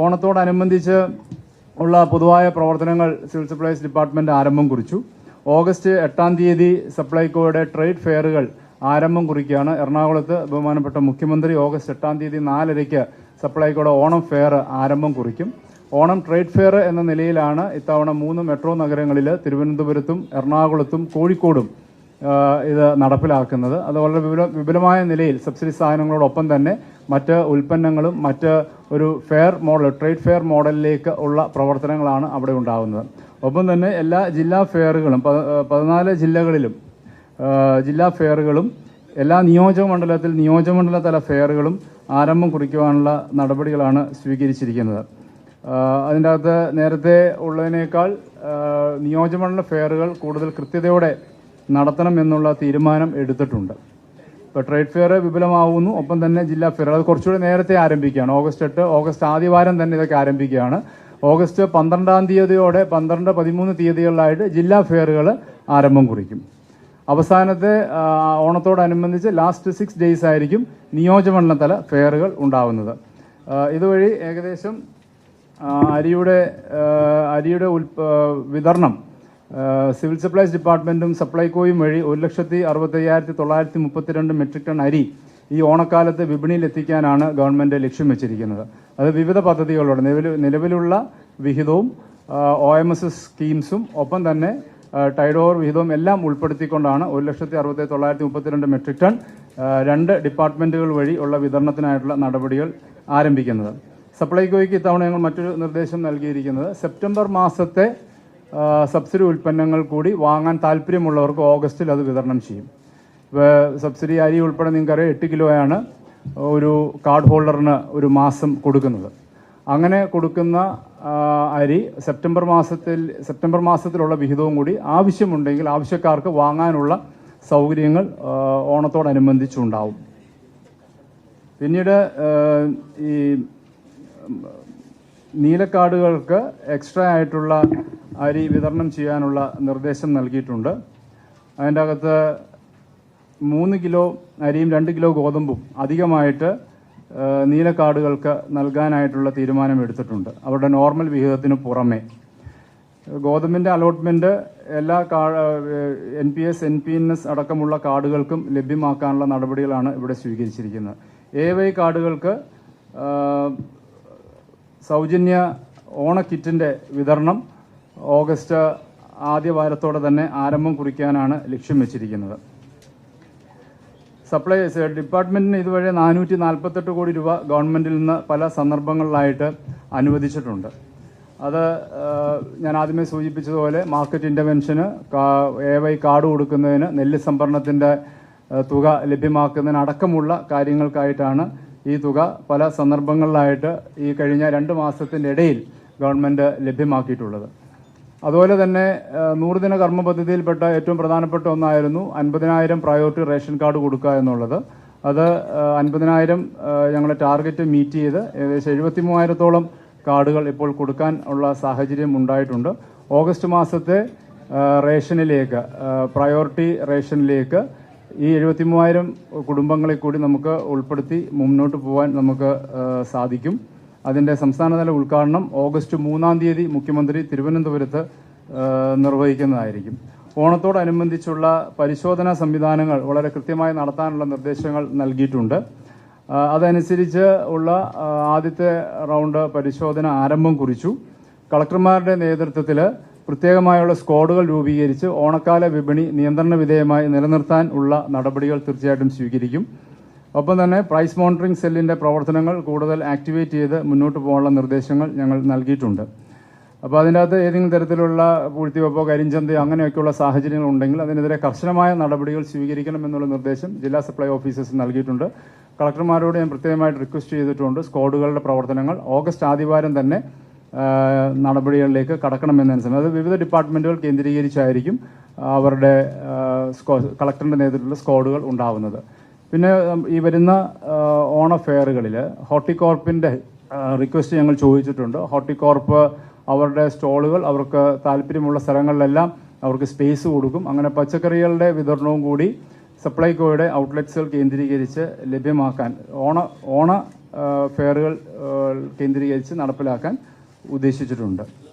ഓണത്തോടനുബന്ധിച്ച് ഉള്ള പൊതുവായ പ്രവർത്തനങ്ങൾ സിവിൽ സപ്ലൈസ് ഡിപ്പാർട്ട്മെന്റ് ആരംഭം കുറിച്ചു. ഓഗസ്റ്റ് 8-ാം തീയതി സപ്ലൈകോയുടെ ട്രേഡ് ഫെയറുകൾ ആരംഭം കുറിക്കുകയാണ്. എറണാകുളത്ത് ബഹുമാനപ്പെട്ട മുഖ്യമന്ത്രി ഓഗസ്റ്റ് 8-ാം തീയതി 4:30 സപ്ലൈകോയുടെ ഓണം ഫെയർ ആരംഭം കുറിക്കും. ഓണം ട്രേഡ് ഫെയർ എന്ന നിലയിലാണ് ഇത്തവണ 3 മെട്രോ നഗരങ്ങളിൽ തിരുവനന്തപുരത്തും എറണാകുളത്തും കോഴിക്കോടും ഇത് നടപ്പിലാക്കുന്നത്. അത് വളരെ വിപുലമായ നിലയിൽ സബ്സിഡി സാധനങ്ങളോടൊപ്പം തന്നെ മറ്റ് ഉൽപ്പന്നങ്ങളും മറ്റ് ഒരു ഫെയർ മോഡൽ ട്രേഡ് ഫെയർ മോഡലിലേക്ക് ഉള്ള പ്രവർത്തനങ്ങളാണ് അവിടെ ഉണ്ടാകുന്നത്. ഒപ്പം തന്നെ എല്ലാ ജില്ലാ ഫെയറുകളും 14 ജില്ലകളിലും ജില്ലാ ഫെയറുകളും എല്ലാ നിയോജകമണ്ഡല തല ഫെയറുകളും ആരംഭം കുറിക്കുവാനുള്ള നടപടികളാണ് സ്വീകരിച്ചിരിക്കുന്നത്. അതിൻ്റെ അകത്ത് നേരത്തെ ഉള്ളതിനേക്കാൾ നിയോജകമണ്ഡല ഫെയറുകൾ കൂടുതൽ കൃത്യതയോടെ നടത്തണം എന്നുള്ള തീരുമാനം എടുത്തിട്ടുണ്ട്. ഇപ്പോൾ ട്രേഡ് ഫെയർ വിപുലമാവുന്നു, ഒപ്പം തന്നെ ജില്ലാ ഫെയർ അത് കുറച്ചുകൂടി നേരത്തെ ആരംഭിക്കുകയാണ്. ഓഗസ്റ്റ് ആദ്യവാരം തന്നെ ഇതൊക്കെ ആരംഭിക്കുകയാണ്. ഓഗസ്റ്റ് 12-ാം തീയതിയോടെ 12-13 തീയതികളിലായിട്ട് ജില്ലാ ഫെയറുകൾ ആരംഭം കുറിക്കും. അവസാനത്തെ ഓണത്തോടനുബന്ധിച്ച് ലാസ്റ്റ് 6 ഡേയ്സ് ആയിരിക്കും നിയോജകമണ്ഡല തല ഫെയറുകൾ ഉണ്ടാവുന്നത്. ഇതുവഴി ഏകദേശം അരിയുടെ വിതരണം സിവിൽ സപ്ലൈസ് ഡിപ്പാർട്ട്മെന്റും സപ്ലൈകോയും വഴി 1,65,932 മെട്രിക് ടൺ അരി ഈ ഓണക്കാലത്ത് വിപണിയിൽ എത്തിക്കാനാണ് ഗവൺമെന്റ് ലക്ഷ്യം വെച്ചിരിക്കുന്നത്. അത് വിവിധ പദ്ധതികളോടെ നിലവിലുള്ള വിഹിതവും OMS സ്കീംസും ഒപ്പം തന്നെ ടൈഡ് ഓവർ വിഹിതവും എല്ലാം ഉൾപ്പെടുത്തിക്കൊണ്ടാണ് 1,65,932 മെട്രിക് ടൺ 2 ഡിപ്പാർട്ട്മെന്റുകൾ വഴി ഉള്ള വിതരണത്തിനായിട്ടുള്ള നടപടികൾ ആരംഭിക്കുന്നത്. സപ്ലൈകോയ്ക്ക് ഇത്തവണ ഞങ്ങൾ മറ്റൊരു നിർദ്ദേശം നൽകിയിരിക്കുന്നത് സെപ്റ്റംബർ മാസത്തെ സബ്സിഡി ഉൽപ്പന്നങ്ങൾ കൂടി വാങ്ങാൻ താല്പര്യമുള്ളവർക്ക് ഓഗസ്റ്റിൽ അത് വിതരണം ചെയ്യും. സബ്സിഡി അരി ഉൾപ്പെടെ നിങ്ങൾക്കറിയാം 8 കിലോയാണ് ഒരു കാർഡ് ഹോൾഡറിന് ഒരു മാസം കൊടുക്കുന്നത്. അങ്ങനെ കൊടുക്കുന്ന അരി സെപ്റ്റംബർ മാസത്തിലുള്ള വിഹിതവും കൂടി ആവശ്യമുണ്ടെങ്കിൽ ആവശ്യക്കാർക്ക് വാങ്ങാനുള്ള സൗകര്യങ്ങൾ ഓണത്തോടനുബന്ധിച്ചുണ്ടാവും. പിന്നീട് ഈ നീലക്കാർഡുകൾക്ക് എക്സ്ട്രാ ആയിട്ടുള്ള അരി വിതരണം ചെയ്യാനുള്ള നിർദ്ദേശം നൽകിയിട്ടുണ്ട്. അതിൻ്റെ അകത്ത് 3 കിലോ അരിയും 2 കിലോ ഗോതമ്പും അധികമായിട്ട് നീലക്കാർഡുകൾക്ക് നൽകാനായിട്ടുള്ള തീരുമാനം എടുത്തിട്ടുണ്ട്. അവരുടെ നോർമൽ വിഹിതത്തിന് പുറമെ ഗോതമ്പിൻ്റെ അലോട്ട്മെന്റ് എല്ലാ NPS, NPNS അടക്കമുള്ള കാർഡുകൾക്കും ലഭ്യമാക്കാനുള്ള നടപടികളാണ് ഇവിടെ സ്വീകരിച്ചിരിക്കുന്നത്. AY കാർഡുകൾക്ക് സൗജന്യ ഓണക്കിറ്റിന്റെ വിതരണം ഓഗസ്റ്റ് ആദ്യ വാരത്തോടെ തന്നെ ആരംഭം കുറിക്കാനാണ് ലക്ഷ്യം വെച്ചിരിക്കുന്നത്. സപ്ലൈസ് ഡിപ്പാർട്ട്മെന്റിന് ഇതുവരെ 448 കോടി രൂപ ഗവൺമെന്റിൽ നിന്ന് പല സന്ദർഭങ്ങളിലായിട്ട് അനുവദിച്ചിട്ടുണ്ട്. അത് ഞാൻ ആദ്യമേ സൂചിപ്പിച്ചതുപോലെ മാർക്കറ്റ് ഇന്റർവെൻഷന്, AY കാർഡ് കൊടുക്കുന്നതിന്, നെല്ല് സംഭരണത്തിന്റെ തുക ലഭ്യമാക്കുന്നതിന് അടക്കമുള്ള കാര്യങ്ങൾക്കായിട്ടാണ് ഈ തുക പല സന്ദർഭങ്ങളിലായിട്ട് ഈ കഴിഞ്ഞ 2 മാസത്തിന്റെ ഇടയിൽ ഗവൺമെന്റ് ലഭ്യമാക്കിയിട്ടുള്ളത്. അതുപോലെ തന്നെ 100 ദിന കർമ്മ പദ്ധതിയിൽപ്പെട്ട ഏറ്റവും പ്രധാനപ്പെട്ട ഒന്നായിരുന്നു 50,000 പ്രയോറിറ്റി റേഷൻ കാർഡ് കൊടുക്കുക എന്നുള്ളത്. അത് 50,000 ഞങ്ങളുടെ ടാർഗറ്റ് മീറ്റ് ചെയ്ത് ഏകദേശം 73,000-ഓളം കാർഡുകൾ ഇപ്പോൾ കൊടുക്കാൻ ഉള്ള സാഹചര്യം ഉണ്ടായിട്ടുണ്ട്. ഓഗസ്റ്റ് മാസത്തെ റേഷനിലേക്ക്, പ്രയോറിറ്റി റേഷനിലേക്ക് ഈ 73,000 കുടുംബങ്ങളെ കൂടി നമുക്ക് ഉൾപ്പെടുത്തി മുന്നോട്ട് പോകാൻ നമുക്ക് സാധിക്കും. അതിന്റെ സംസ്ഥാനതല ഉദ്ഘാടനം ഓഗസ്റ്റ് 3-ാം തീയതി മുഖ്യമന്ത്രി തിരുവനന്തപുരത്ത് നിർവഹിക്കുന്നതായിരിക്കും. ഓണത്തോടനുബന്ധിച്ചുള്ള പരിശോധനാ സംവിധാനങ്ങൾ വളരെ കൃത്യമായി നടത്താനുള്ള നിർദ്ദേശങ്ങൾ നൽകിയിട്ടുണ്ട്. അതനുസരിച്ച് ഉള്ള ആദ്യത്തെ റൗണ്ട് പരിശോധന ആരംഭം കുറിച്ചു. കളക്ടർമാരുടെ നേതൃത്വത്തിൽ പ്രത്യേകമായുള്ള സ്ക്വാഡുകൾ രൂപീകരിച്ച് ഓണക്കാല വിപണി നിയന്ത്രണ വിധേയമായി നിലനിർത്താൻ ഉള്ള നടപടികൾ തീർച്ചയായിട്ടും സ്വീകരിക്കും. ഒപ്പം തന്നെ പ്രൈസ് മോണിറ്ററിംഗ് സെല്ലിന്റെ പ്രവർത്തനങ്ങൾ കൂടുതൽ ആക്ടിവേറ്റ് ചെയ്ത് മുന്നോട്ട് പോകാനുള്ള നിർദ്ദേശങ്ങൾ ഞങ്ങൾ നൽകിയിട്ടുണ്ട്. അപ്പോൾ അതിൻ്റെ അകത്ത് ഏതെങ്കിലും തരത്തിലുള്ള പൂഴ്ത്തിവെപ്പോ കരിഞ്ചന്തയോ അങ്ങനെയൊക്കെയുള്ള സാഹചര്യങ്ങൾ ഉണ്ടെങ്കിൽ അതിനെതിരെ കർശനമായ നടപടികൾ സ്വീകരിക്കണം എന്നുള്ള നിർദ്ദേശം ജില്ലാ സപ്ലൈ ഓഫീസേഴ്സ് നൽകിയിട്ടുണ്ട്. കളക്ടർമാരോട് ഞാൻ പ്രത്യേകമായിട്ട് റിക്വസ്റ്റ് ചെയ്തിട്ടുണ്ട്. സ്ക്വാഡുകളുടെ പ്രവർത്തനങ്ങൾ ഓഗസ്റ്റ് ആദ്യവാരം തന്നെ നടപടികളിലേക്ക് കടക്കണമെന്നനുസരിച്ച് അത് വിവിധ ഡിപ്പാർട്ട്മെന്റുകൾ കേന്ദ്രീകരിച്ചായിരിക്കും അവരുടെ കളക്ടറിന്റെ നേതൃത്വത്തിലുള്ള സ്ക്വാഡുകൾ ഉണ്ടാവുന്നത്. പിന്നെ ഈ വരുന്ന ഓണ ഫെയറുകളിൽ ഹോർട്ടികോർപ്പിന്റെ റിക്വസ്റ്റ് ഞങ്ങൾ ചോദിച്ചിട്ടുണ്ട്. ഹോർട്ടികോർപ്പ് അവരുടെ സ്റ്റോളുകൾ അവർക്ക് താല്പര്യമുള്ള സ്ഥലങ്ങളിലെല്ലാം അവർക്ക് സ്പേസ് കൊടുക്കും. അങ്ങനെ പച്ചക്കറികളുടെ വിതരണവും കൂടി സപ്ലൈകോയുടെ ഔട്ട്ലെറ്റ്സുകൾ കേന്ദ്രീകരിച്ച് ലഭ്യമാക്കാൻ ഓണ ഫെയറുകൾ കേന്ദ്രീകരിച്ച് നടപ്പിലാക്കാൻ ഉദ്ദേശിച്ചിട്ടുണ്ട്.